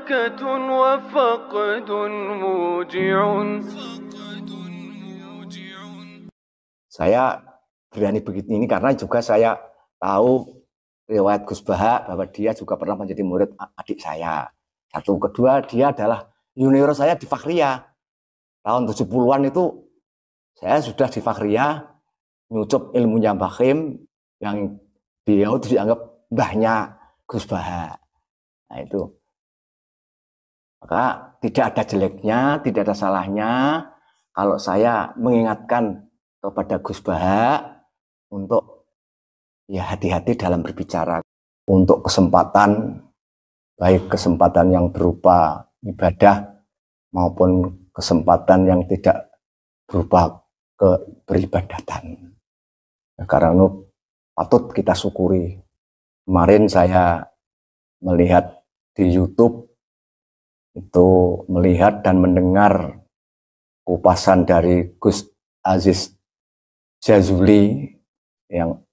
ضحكة وفقد موجع. Saya berani begini ini karena juga saya tahu riwayat Gus Baha bahwa dia juga pernah menjadi murid adik saya. Satu, kedua dia adalah junior saya di Fakhriyah. Tahun 70-an itu saya sudah di Fakhriyah nyucup ilmunya Mbah Khim yang beliau dianggap mbahnya Gus Baha. Nah itu. Maka tidak ada jeleknya, tidak ada salahnya kalau saya mengingatkan kepada Gus Baha untuk ya hati-hati dalam berbicara, untuk kesempatan, baik kesempatan yang berupa ibadah maupun kesempatan yang tidak berupa beribadatan. Karena itu patut kita syukuri. Kemarin saya melihat di YouTube itu melihat dan mendengar kupasan dari Gus Aziz Jazuli, yang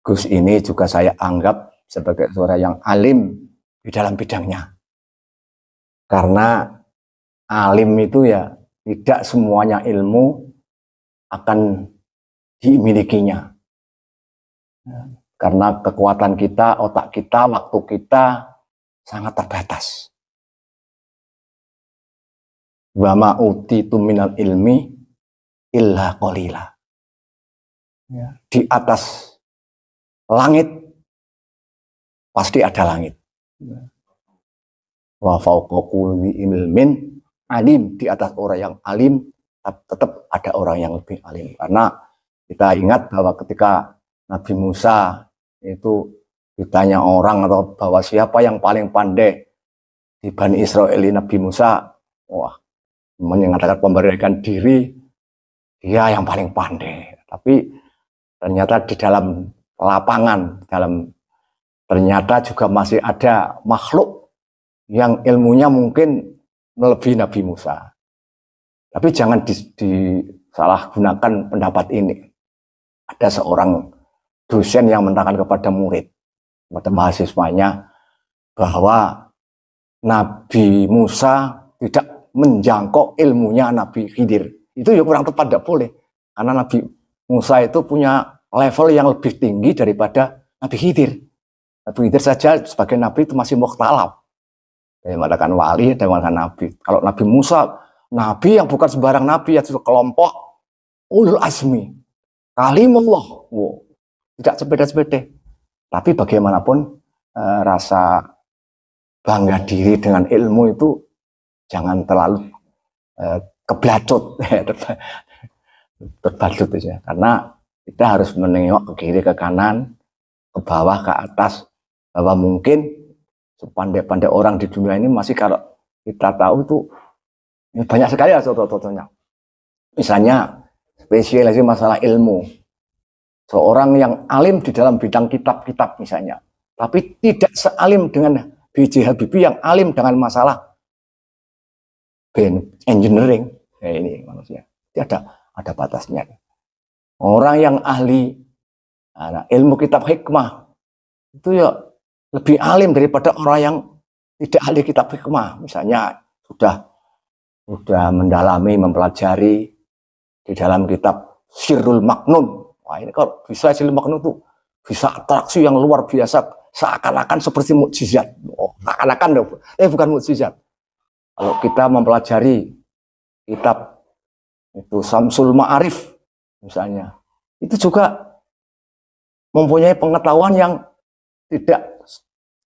Gus ini juga saya anggap sebagai seorang yang alim di dalam bidangnya. Karena alim itu ya tidak semuanya ilmu akan dimilikinya. Karena kekuatan kita, otak kita, waktu kita sangat terbatas. Wa ma utitu minal ilmi illa qalila. Ya, di atas langit pasti ada langit. Wa fawqa kulli ilmin alim, di atas orang yang alim tetap ada orang yang lebih alim. Karena kita ingat bahwa ketika Nabi Musa itu ditanya orang atau bahwa siapa yang paling pandai di Bani Israel, Nabi Musa wah mengatakan pemberanian diri dia yang paling pandai. Tapi ternyata di dalam lapangan, ternyata juga masih ada makhluk yang ilmunya mungkin melebihi Nabi Musa. Tapi jangan disalahgunakan pendapat ini. Ada seorang dosen yang menerangkan kepada murid, kepada mahasiswanya, bahwa Nabi Musa tidak menjangkau ilmunya Nabi Khidir. Itu ya kurang tepat, tidak boleh. Karena Nabi Musa itu punya level yang lebih tinggi daripada Nabi Khidir. Nabi Khidir saja sebagai Nabi itu masih mukhtalaf. Dia mengatakan wali, dia mengatakan Nabi. Kalau Nabi Musa, Nabi yang bukan sembarang Nabi, yaitu kelompok ulul azmi. Kalimullah. Wow. Tidak sepede-sepede. Tapi bagaimanapun rasa bangga diri dengan ilmu itu jangan terlalu keblacut. Berbacut ya. Karena kita harus menengok ke kiri, ke kanan, ke bawah, ke atas, bahwa mungkin sepandai-pandai orang di dunia ini masih kalau kita tahu itu banyak sekali ya contoh-contohnya. Misalnya spesialisasi masalah ilmu, seorang yang alim di dalam bidang kitab-kitab misalnya, tapi tidak sealim dengan B.J. Habibie yang alim dengan masalah engineering. Ini manusia, ada batasnya. Orang yang ahli ilmu kitab hikmah itu ya lebih alim daripada orang yang tidak ahli kitab hikmah. Misalnya sudah mendalami, mempelajari di dalam kitab Sirrul Maknun. Wah, ini kalau bisa Sirrul Maknun itu bisa atraksi yang luar biasa, seakan-akan seperti mukjizat. Oh, seakan-akan bukan mukjizat. Kalau kita mempelajari kitab itu Samsul Ma'arif misalnya, itu juga mempunyai pengetahuan yang tidak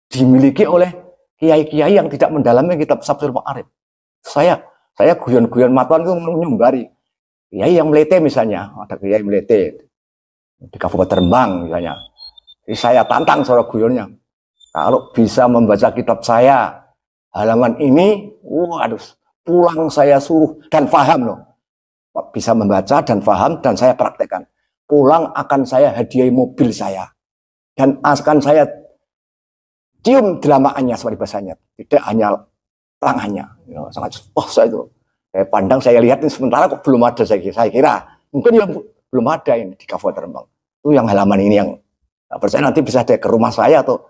dimiliki oleh kiai-kiai yang tidak mendalami kitab Samsul Ma'arif. Saya guyon-guyon matuan itu menyumbari kiai yang melete misalnya, ada kiai melete di Kabupaten Rembang misalnya. Jadi saya tantang suara guyonnya, kalau bisa membaca kitab saya halaman ini, waduh, pulang saya suruh dan paham loh. Bisa membaca dan paham dan saya praktekkan. Pulang akan saya hadiahi mobil saya. Dan akan saya cium delamaannya seperti bahasanya. Tidak hanya tangannya. Ya, sangat, saya itu. Saya pandang, saya lihat ini sementara kok belum ada saya kira. Mungkin ya belum ada ini di Kabupaten Rembang. Itu yang halaman ini yang percaya nanti bisa ada ke rumah saya atau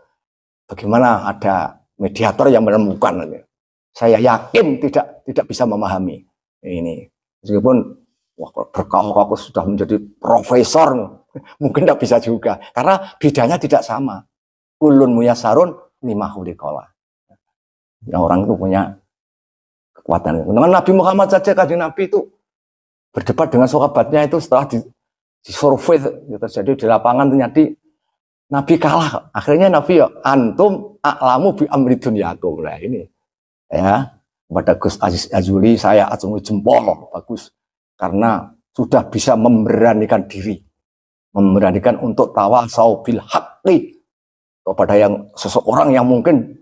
bagaimana ada mediator yang menemukan. Saya yakin tidak bisa memahami ini. Meskipun berkau-kau sudah menjadi profesor, mungkin tidak bisa juga. Karena bidangnya tidak sama. Ulun muyasarun lima khuliqallah. Ya, orang itu punya kekuatan. Dengan Nabi Muhammad saja, kanjeng Nabi itu berdebat dengan sahabatnya itu setelah disurvei terjadi di lapangan, ternyata Nabi kalah. Akhirnya Nabi ya, antum a'lamu bi amri dunyakum. Nah ini ya, kepada Gus Aziz Azuli saya acungi jempol, bagus, karena sudah bisa memberanikan diri, memberanikan untuk tawasau bil haqqi kepada yang seseorang yang mungkin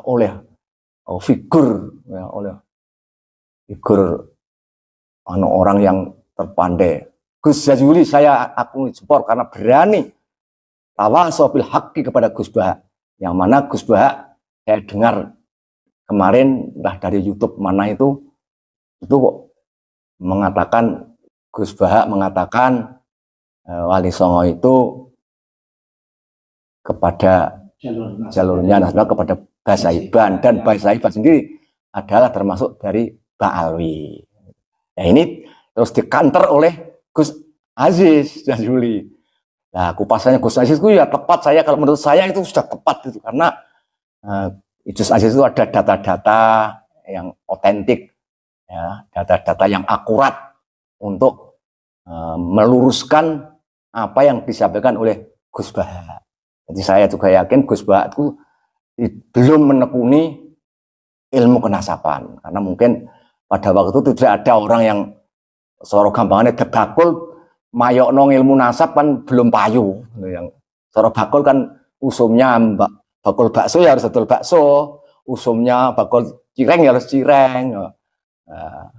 oleh figur ya, oleh figur orang yang terpandai. Gus Azuli saya acungi jempol karena berani tawasau bil haqqi kepada Gus Baha, yang mana Gus Baha saya dengar kemarin entah dari YouTube mana itu kok mengatakan, Gus Baha mengatakan Wali Songo itu kepada jalurnya nasional kepada Basaiban, dan Basaiban sendiri adalah termasuk dari Ba'alwi. Nah ini terus dikanter oleh Gus Aziz Jazuli. Nah kupasannya Gus Aziz itu ya tepat, saya kalau menurut saya itu sudah tepat itu, karena Gus Aziz itu ada data-data yang otentik, ya, data-data yang akurat untuk meluruskan apa yang disampaikan oleh Gus Baha. Jadi saya juga yakin Gus Baha itu belum menekuni ilmu kenasapan, karena mungkin pada waktu itu tidak ada orang yang soro gampangannya debakul mayokno ilmu nasab kan belum payu. Yang soro bakul kan usumnya bakul bakso ya harus betul bakso, usumnya bakul cireng ya harus cireng. Nah,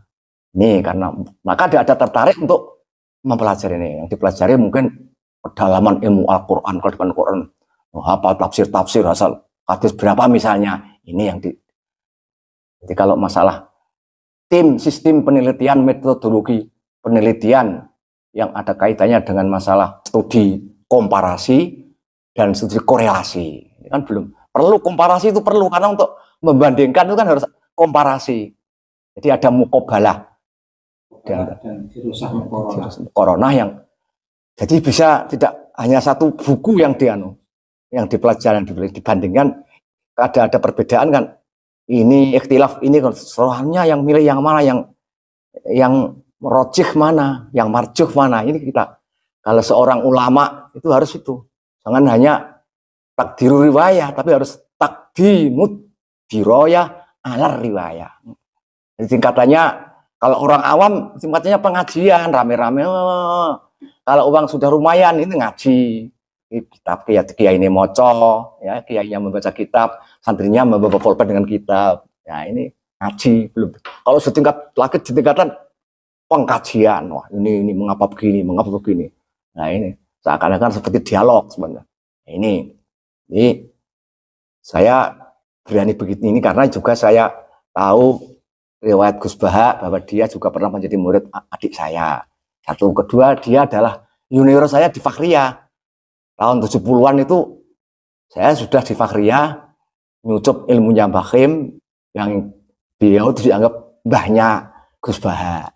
ini karena maka ada tertarik untuk mempelajari ini. Yang dipelajari mungkin kedalaman ilmu Al-Quran, kedalaman Quran, apa tafsir asal hadis berapa misalnya. Ini yang jadi kalau masalah sistem penelitian, metodologi penelitian yang ada kaitannya dengan masalah studi komparasi dan studi korelasi, ini kan belum perlu. Komparasi itu perlu karena untuk membandingkan itu kan harus komparasi. Jadi ada mukobalah dan corona yang jadi bisa tidak hanya satu buku yang dipelajari dibandingkan, ada perbedaan kan. Ini ikhtilaf ini soalnya yang milih yang mana, yang rojih mana, yang marjuh mana. Ini kita kalau seorang ulama itu harus itu, jangan hanya takdirul riwayah, tapi harus takdimud diroyah alar riwayah. Jadi tingkatannya kalau orang awam tingkatannya pengajian rame-rame. Kalau orang sudah lumayan ini ngaji. Kitab kiai ini moco, ya kiainya membaca kitab, santrinya membawa pulpen dengan kitab. Ya ini ngaji belum. Kalau setingkat lagi di tingkatan pengkajian, wah ini mengapa begini. Nah ini seakan-akan seperti dialog sebenarnya. Ini saya berani begitu ini karena juga saya tahu riwayat Gus Baha bahwa dia juga pernah menjadi murid adik saya. Satu, kedua dia adalah junior saya di Fakhriyah. Tahun 70-an itu saya sudah di Fakhriyah nyucup ilmunya Mbah Khim, yang beliau dianggap mbahnya Gus Baha.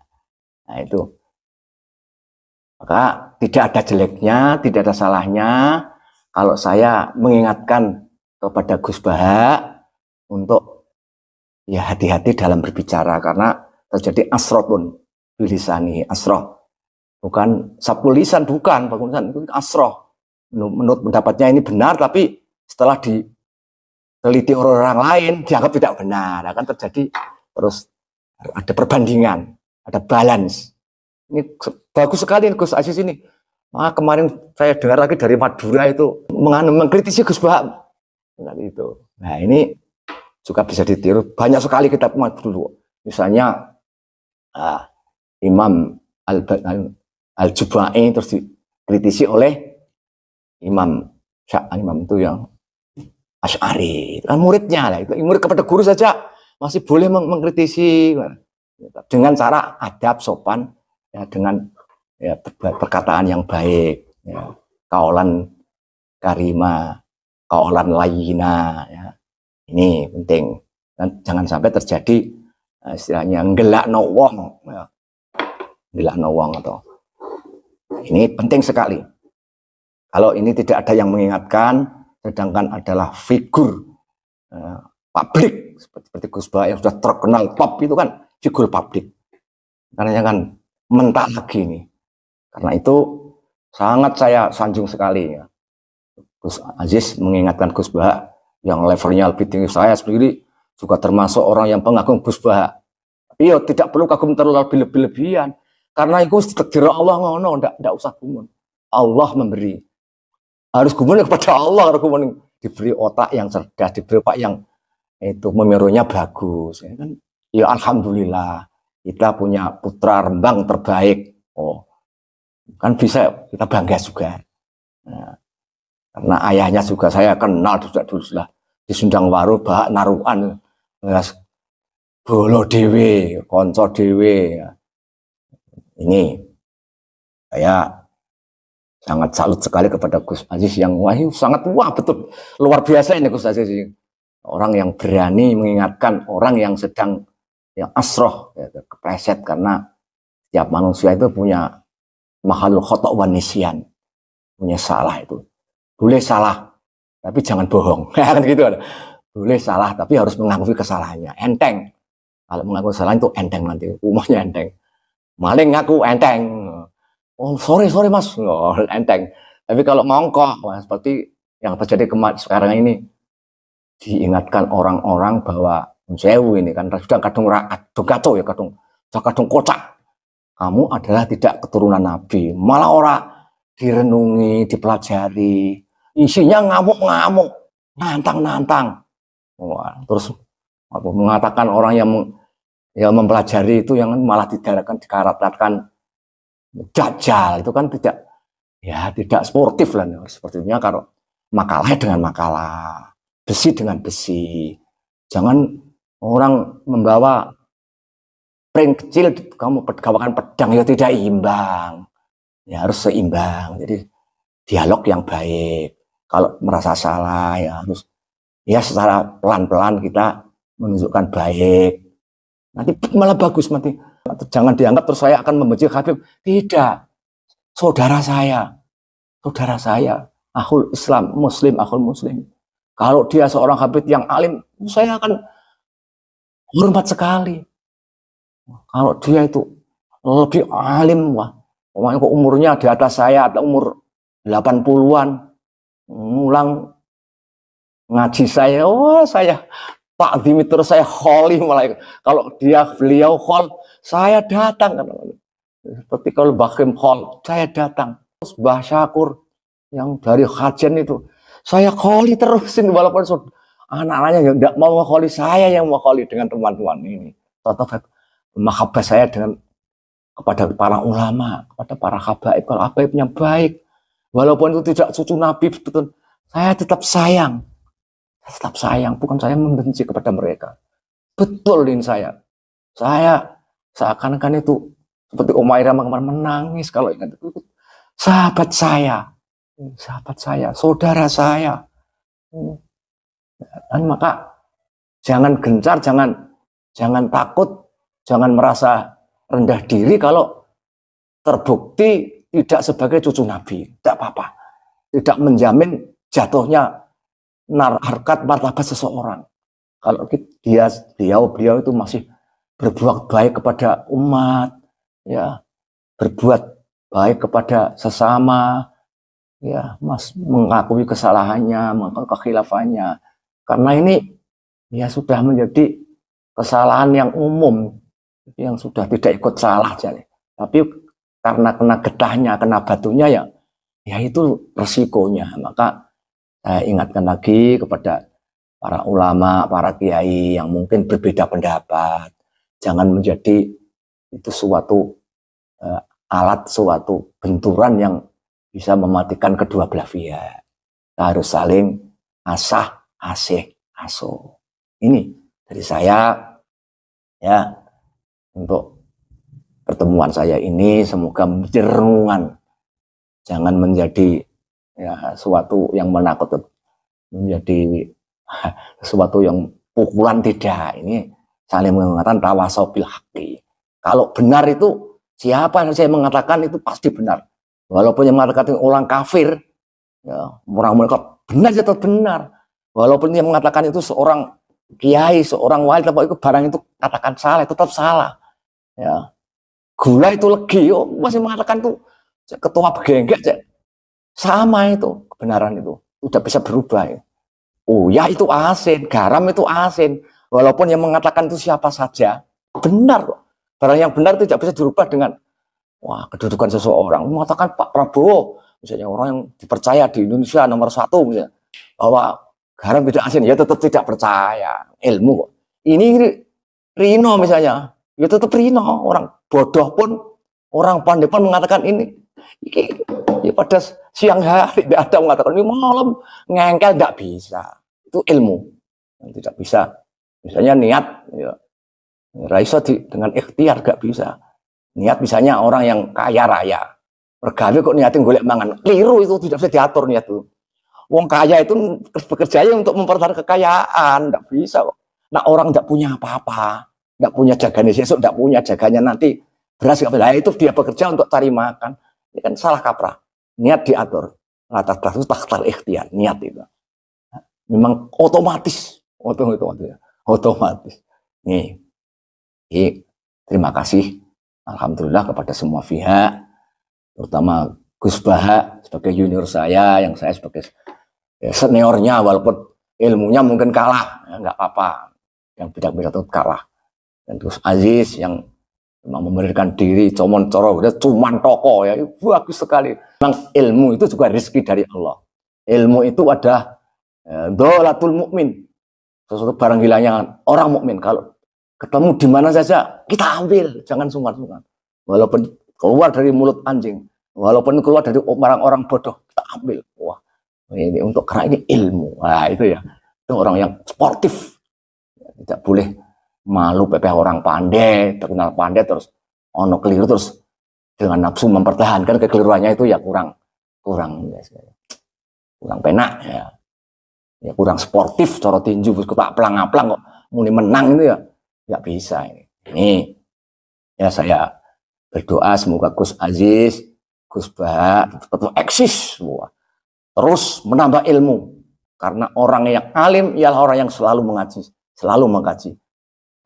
Nah itu. Maka tidak ada jeleknya, tidak ada salahnya kalau saya mengingatkan kepada Gus Baha untuk ya hati-hati dalam berbicara, karena terjadi asrotun bilisani, asroh. Bukan sabul lisan, bukan, itu asroh. Menurut pendapatnya ini benar, tapi setelah diteliti orang lain dianggap tidak benar. Akan terjadi terus ada perbandingan, ada balance. Ini bagus sekali Gus Aziz ini. Kemarin saya dengar lagi dari Madura itu mengkritisi Gus Baha. Nah ini juga bisa ditiru. Banyak sekali kitab dulu. Misalnya Imam Al-Jubai terus dikritisi oleh Imam itu yang Asy'ari, kan muridnya lah. Itu murid kepada guru saja masih boleh mengkritisi dengan cara adab sopan, ya, dengan ya, perkataan yang baik, ya, kaulan karima, kaulan layina, ya. Ini penting. Dan jangan sampai terjadi istilahnya nggelakno wong, ya. Nggelakno wong atau ini penting sekali. Kalau ini tidak ada yang mengingatkan, sedangkan adalah figur publik seperti Gus Bah yang sudah terkenal top itu kan figur publik. Karena jangan mentah lagi nih. Karena itu sangat saya sanjung sekali ya. Gus Aziz mengingatkan Gus Bah yang levelnya lebih tinggi. Saya sendiri juga termasuk orang yang pengagum Gus Bah. Tapi ya tidak perlu kagum terlalu lebih-lebihan. Karena itu takdir Allah ngono, enggak usah gumun. Allah memberi. Harus gumun kepada Allah, harus gumun diberi otak yang cerdas, diberi otak yang itu memirunya bagus. Ya kan? Ya alhamdulillah kita punya putra Rembang terbaik. Oh, kan bisa kita bangga juga. Nah, karena ayahnya juga saya kenal dulu sudah di Sundangwaru, Bahak Narukan, Bolo Dewe, Konco Dewe. Ini saya sangat salut sekali kepada Gus Aziz yang sangat betul luar biasa ini Gus Aziz. Orang yang berani mengingatkan orang yang sedang yang asroh, ya, kepleset, karena setiap manusia itu punya mahalul khotok wan nisyan, punya salah itu. Boleh salah, tapi jangan bohong. Kan gitu. Boleh salah, tapi harus mengakui kesalahannya. Enteng. Kalau mengaku kesalahan itu enteng nanti, umumnya enteng. Maling ngaku enteng. Oh sorry mas, oh, enteng. Tapi kalau mongkok, seperti yang terjadi sekarang ini, diingatkan orang-orang bahwa sewu ini kan sudah kadung kacau ya, kadung kocak. Kamu adalah tidak keturunan Nabi, malah orang direnungi, dipelajari, isinya ngamuk-ngamuk, nantang-nantang. Wah, terus mengatakan orang yang mempelajari itu yang malah dikaratkan dajjal, itu kan tidak sportif lah. Sepertinya kalau makalah dengan makalah, besi dengan besi. Jangan orang membawa pring kecil, kamu gawakan pedang, ya tidak imbang. Ya harus seimbang. Jadi dialog yang baik. Kalau merasa salah ya harus ya secara pelan-pelan kita menunjukkan baik. Nanti malah bagus nanti. Jangan dianggap terus saya akan membenci Habib. Tidak. Saudara saya. Akhul Islam, Muslim, akhul Muslim. Kalau dia seorang Habib yang alim, saya akan hormat sekali. Kalau dia itu lebih alim, wah, umurnya di atas saya, atau umur 80-an, ngulang ngaji saya, wah saya Pak Dimitri, saya kholi malah. Kalau beliau khol, saya datang. Seperti kalau Bakim khol, saya datang. Terus Mbah Syakur yang dari Kajen itu, saya kholi terusin walaupun anak-anaknya nggak mau kholi, saya yang mau kholi dengan teman-teman ini. Contoh mahabbah saya kepada para ulama, kepada para habaib. Kalau habaibnya baik, walaupun itu tidak cucu Nabi, betul, saya tetap sayang. Bukan saya membenci kepada mereka. Betul ini saya seakan-akan itu seperti Umairah kemarin menangis kalau ingat itu. Sahabat saya, saudara saya. Dan maka jangan gencar, jangan takut, jangan merasa rendah diri kalau terbukti tidak sebagai cucu Nabi. Tidak apa-apa. Tidak menjamin jatuhnya harkat martabat seseorang. Kalau beliau itu masih berbuat baik kepada umat, ya, berbuat baik kepada sesama, ya, mengakui kesalahannya, mengakui kekhilafannya. Karena ini ya sudah menjadi kesalahan yang umum, yang sudah tidak ikut salah jadi. Tapi karena kena getahnya, kena batunya, ya itu resikonya. Maka saya ingatkan lagi kepada para ulama, para kiai yang mungkin berbeda pendapat. Jangan menjadi itu suatu alat, suatu benturan yang bisa mematikan kedua belah pihak. Kita harus saling asah, asih, asuh. Ini dari saya, ya, untuk pertemuan saya ini semoga menjadi renungan. Jangan menjadi ya suatu yang menakut, menjadi sesuatu yang pukulan, tidak. Ini saling mengatakan tawasau bil haqqi. Kalau benar itu, siapa yang saya mengatakan itu pasti benar. Walaupun yang mengatakan orang kafir, ya, orang mereka benar tetap benar. Walaupun yang mengatakan itu seorang kiai, seorang wali, tapi itu barang itu katakan salah, tetap salah. Ya. Gula itu legi, masih mengatakan itu ketua begenggak, sama itu kebenaran itu udah bisa berubah. Ya. Oh ya, itu asin, garam itu asin. Walaupun yang mengatakan itu siapa saja, benar kok. Barang yang benar itu tidak bisa dirubah dengan wah kedudukan seseorang. Mengatakan Pak Prabowo, misalnya orang yang dipercaya di Indonesia nomor 1 misalnya, bahwa garam tidak asin, ya tetap tidak percaya. Ilmu kok. Ini Rino misalnya, ya tetap Rino. Orang bodoh pun, orang pandai pun mengatakan ini. Ya pada siang hari tidak ada mengatakan ini, malam ngengkel, tidak bisa. Itu ilmu yang tidak bisa. Misalnya niat, ya, Raisa dengan ikhtiar gak bisa. Niat misalnya orang yang kaya raya, regawe kok niatin golek mangan, keliru, itu tidak bisa diatur niat itu. Wong kaya itu bekerjanya untuk mempertahankan kekayaan, tidak bisa kok. Nah orang tidak punya apa-apa, tidak punya jaganya besok, tidak punya jaganya nanti beras, itu dia bekerja untuk cari makan. Ini kan salah kaprah. Niat diatur. Latar belakang itu takhtar ikhtiar, niat itu. Memang otomatis. Otomatis. Nih. Terima kasih. Alhamdulillah kepada semua pihak. Terutama Gus Baha sebagai junior saya, yang saya sebagai seniornya, walaupun ilmunya mungkin kalah. Ya, nggak apa-apa. Yang beda-beda itu kalah. Dan terus Aziz yang memang memberikan diri, cuman toko ya, bagus sekali. Memang ilmu itu juga rezeki dari Allah. Ilmu itu ada dolatul mukmin, sesuatu barang hilangan orang mukmin. Kalau ketemu di mana saja kita ambil, jangan sungkan-sungkan. Walaupun keluar dari mulut anjing, walaupun keluar dari orang-orang bodoh, kita ambil. Wah, ini untuk karena ini ilmu. Nah itu ya, itu orang yang sportif, tidak boleh malu pepeh orang pandai, terkenal pandai terus ono keliru terus dengan nafsu mempertahankan kekeliruannya, itu ya kurang penak ya. Ya kurang sportif, cara tinju tak pelang-aplang kok muni menang itu ya nggak bisa ini. Ini ya saya berdoa semoga Gus Aziz, Gus Baha tetap eksis semua. Terus menambah ilmu, karena orang yang alim ialah orang yang selalu mengaji, selalu mengkaji.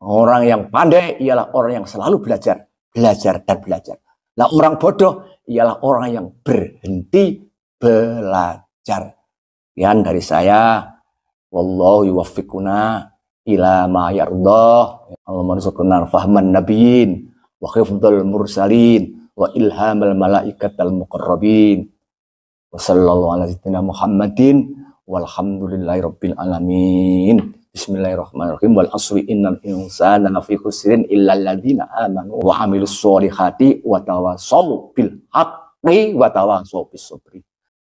Orang yang pandai ialah orang yang selalu belajar dan belajar. Nah, orang bodoh ialah orang yang berhenti belajar. Sekian dari saya. Wallahu yuwaffiquna ila ma yardah. Allahumma rzuqna fahman nabiyyin wa hifdzal mursalin wa ilhamal malaikatal muqarrabin. Wa sallallahu ala sayyidina Muhammadin walhamdulillahi rabbil alamin. Bismillahirrahmanirrahim. Wal asri innal insana lafi khusrin illal ladzina amanu wa amilus solihati wa tawassaw bil haqqi wa tawassaw bis sabri.